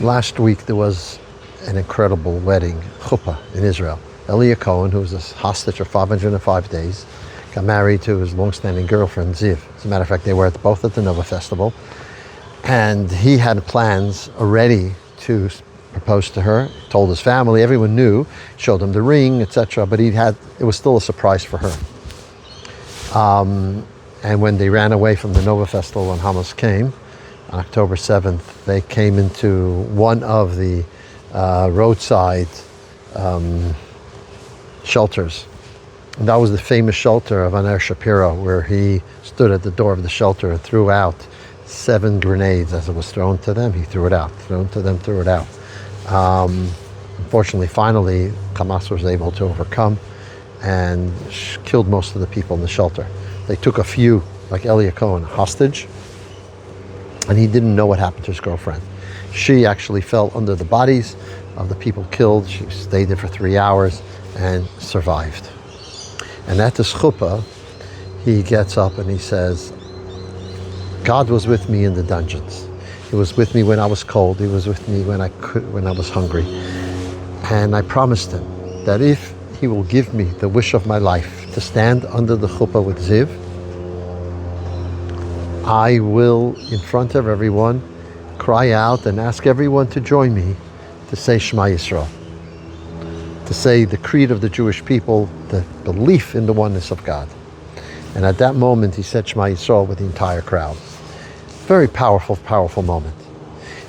Last week there was an incredible wedding, chuppah, in Israel. Elia Cohen, who was a hostage for 505 days, got married to his long-standing girlfriend, Ziv. As a matter of fact, they were both at the Nova Festival. And he had plans already to propose to her, told his family, everyone knew, showed him the ring, etc. But it was still a surprise for her. And when they ran away from the Nova Festival when Hamas came, on October 7th, they came into one of the roadside shelters. And that was the famous shelter of Aner Shapiro, where he stood at the door of the shelter and threw out 7 grenades. As it was thrown to them, he threw it out. Thrown to them, threw it out. Unfortunately, finally, Hamas was able to overcome and killed most of the people in the shelter. They took a few, like Elia Cohen, hostage, and he didn't know what happened to his girlfriend. She actually fell under the bodies of the people killed. She stayed there for 3 hours and survived. And at the chuppah, he gets up and he says, God was with me in the dungeons. He was with me when I was cold. He was with me when I was hungry. And I promised him that if he will give me the wish of my life to stand under the chuppah with Ziv, I will, in front of everyone, cry out and ask everyone to join me to say Shema Yisrael, to say the creed of the Jewish people, the belief in the oneness of God. And at that moment, he said Shema Yisrael with the entire crowd. Very powerful, powerful moment.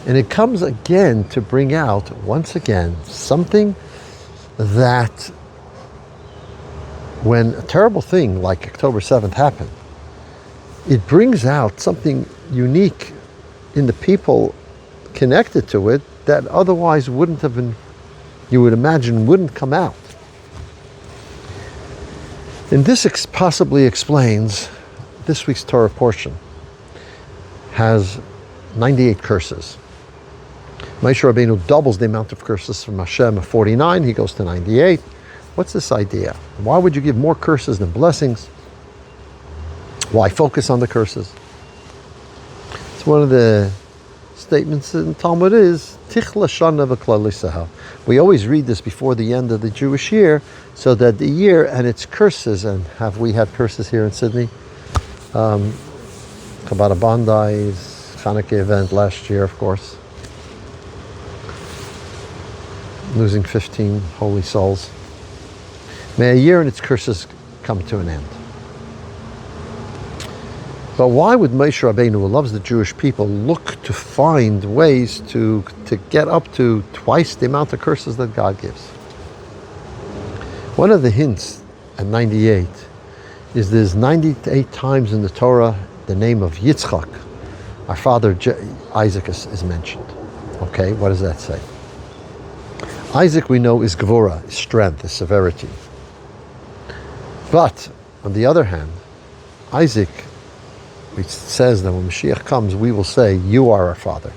And it comes again to bring out, once again, something that when a terrible thing like October 7th happened, it brings out something unique in the people connected to it that otherwise wouldn't have been, you would imagine, wouldn't come out. And this possibly explains this week's Torah portion has 98 curses. Moshe Rabbeinu doubles the amount of curses from Hashem of 49, he goes to 98. What's this idea? Why would you give more curses than blessings? Why focus on the curses? It's one of the statements in Talmud is, Tichla Shana v'klal Yisrael. We always read this before the end of the Jewish year, so that the year and its curses, and have we had curses here in Sydney? Chabad Bandai's Hanukkah event last year, of course. Losing 15 holy souls. May a year and its curses come to an end. But why would Moshe Rabbeinu, who loves the Jewish people, look to find ways to get up to twice the amount of curses that God gives? One of the hints at 98 is there's 98 times in the Torah the name of Yitzchak, our father Isaac, is mentioned. Okay, what does that say? Isaac, we know, is Gevurah, is strength, is severity. But, on the other hand, Isaac, which says that when Mashiach comes, we will say, you are our father.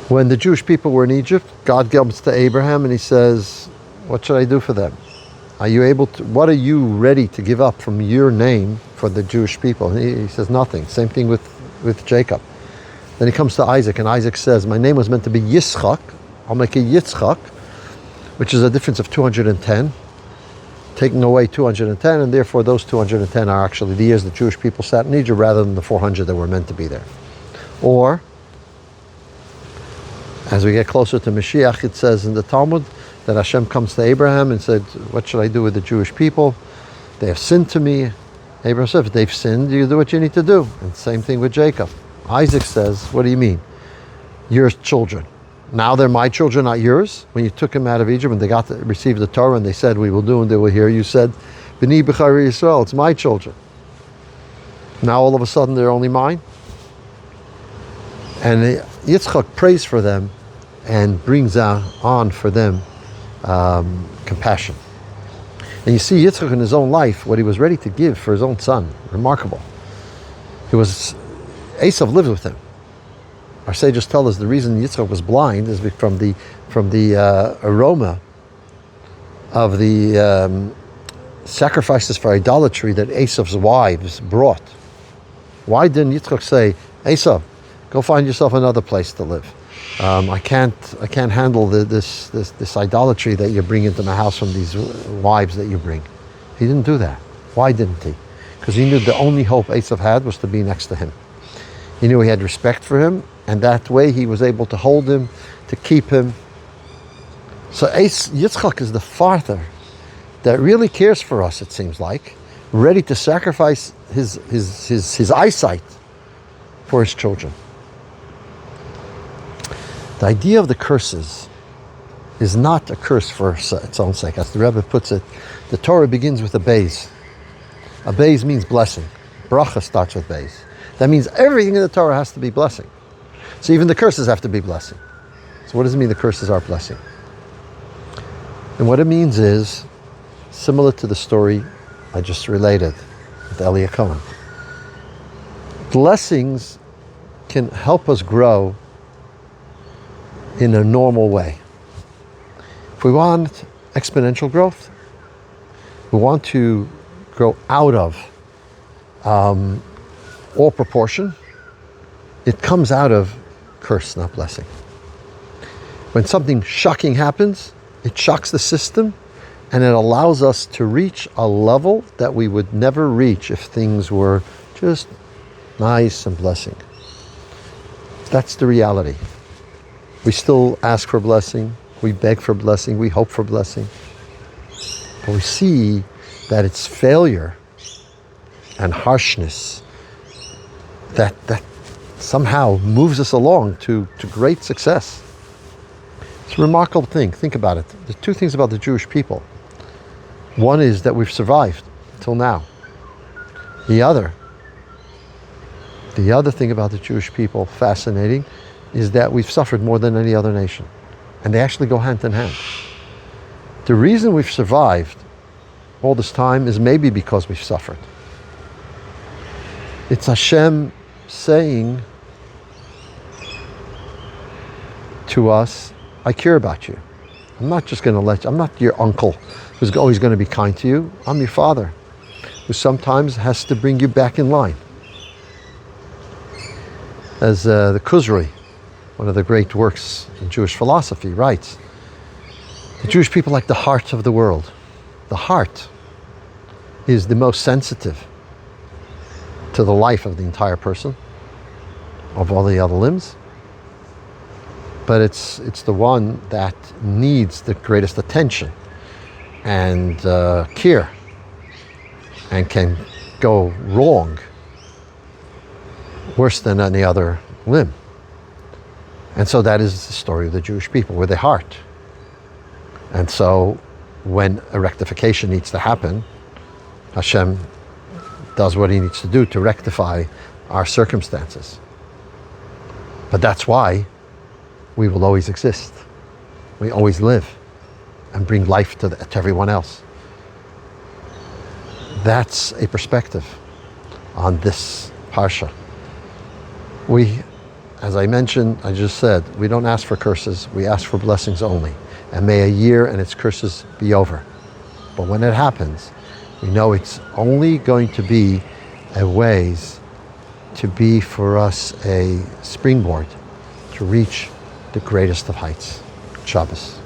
When the Jewish people were in Egypt, God comes to Abraham and he says, what should I do for them? What are you ready to give up from your name for the Jewish people? And he says, nothing. Same thing with Jacob. Then he comes to Isaac, and Isaac says, my name was meant to be Yitzchak. I'll make it Yitzchak, which is a difference of 210. Taking away 210, and therefore those 210 are actually the years the Jewish people sat in Egypt rather than the 400 that were meant to be there. Or, as we get closer to Mashiach, it says in the Talmud that Hashem comes to Abraham and said, what should I do with the Jewish people? They have sinned to me. Abraham said, if they've sinned, you do what you need to do. And same thing with Jacob. Isaac says, what do you mean? Your children. Now they're my children, not yours. When you took them out of Egypt and they received the Torah and they said, we will do and they will hear, you said, B'ni B'chari Yisrael, it's my children. Now all of a sudden they're only mine. And Yitzchak prays for them and brings on for them compassion. And you see Yitzchak in his own life, what he was ready to give for his own son. Remarkable. Esav lived with him. Our sages tell us the reason Yitzchak was blind is from the aroma of the sacrifices for idolatry that Esav's wives brought. Why didn't Yitzchak say, Esav, go find yourself another place to live? I can't handle this idolatry that you bring into my house from these wives that you bring. He didn't do that. Why didn't he? Because he knew the only hope Esav had was to be next to him. He knew he had respect for him, and that way he was able to hold him, to keep him. So Yitzchak is the father that really cares for us, it seems like, ready to sacrifice his eyesight for his children. The idea of the curses is not a curse for its own sake. As the Rebbe puts it, the Torah begins with a beis. A beis means blessing. Bracha starts with beis. That means everything in the Torah has to be blessing. So even the curses have to be blessing. So what does it mean the curses are blessing? And what it means is, similar to the story I just related with Elia Cohen. Blessings can help us grow in a normal way. If we want exponential growth, we want to grow out of all proportion, it comes out of curse, not blessing. When something shocking happens, it shocks the system, and it allows us to reach a level that we would never reach if things were just nice and blessing. That's the reality. We still ask for blessing, we beg for blessing, we hope for blessing. But we see that it's failure and harshness that somehow moves us along to great success. It's a remarkable thing. Think about it. There's two things about the Jewish people. One is that we've survived till now. The other thing about the Jewish people, fascinating, is that we've suffered more than any other nation. And they actually go hand in hand. The reason we've survived all this time is maybe because we've suffered. It's Hashem saying to us, I care about you. I'm not just going to let you, I'm not your uncle who's always going to be kind to you. I'm your father who sometimes has to bring you back in line. As the Kuzri, one of the great works in Jewish philosophy, writes, the Jewish people like the heart of the world. The heart is the most sensitive to the life of the entire person, of all the other limbs. But it's the one that needs the greatest attention and care, and can go wrong worse than any other limb. And so that is the story of the Jewish people, with their heart. And so when a rectification needs to happen, Hashem does what he needs to do to rectify our circumstances. But that's why we will always exist. We always live and bring life to everyone else. That's a perspective on this Parsha. We, as I mentioned, I just said, we don't ask for curses, we ask for blessings only. And may a year and its curses be over. But when it happens, we know it's only going to be a ways to be for us a springboard to reach the greatest of heights. Shabbos.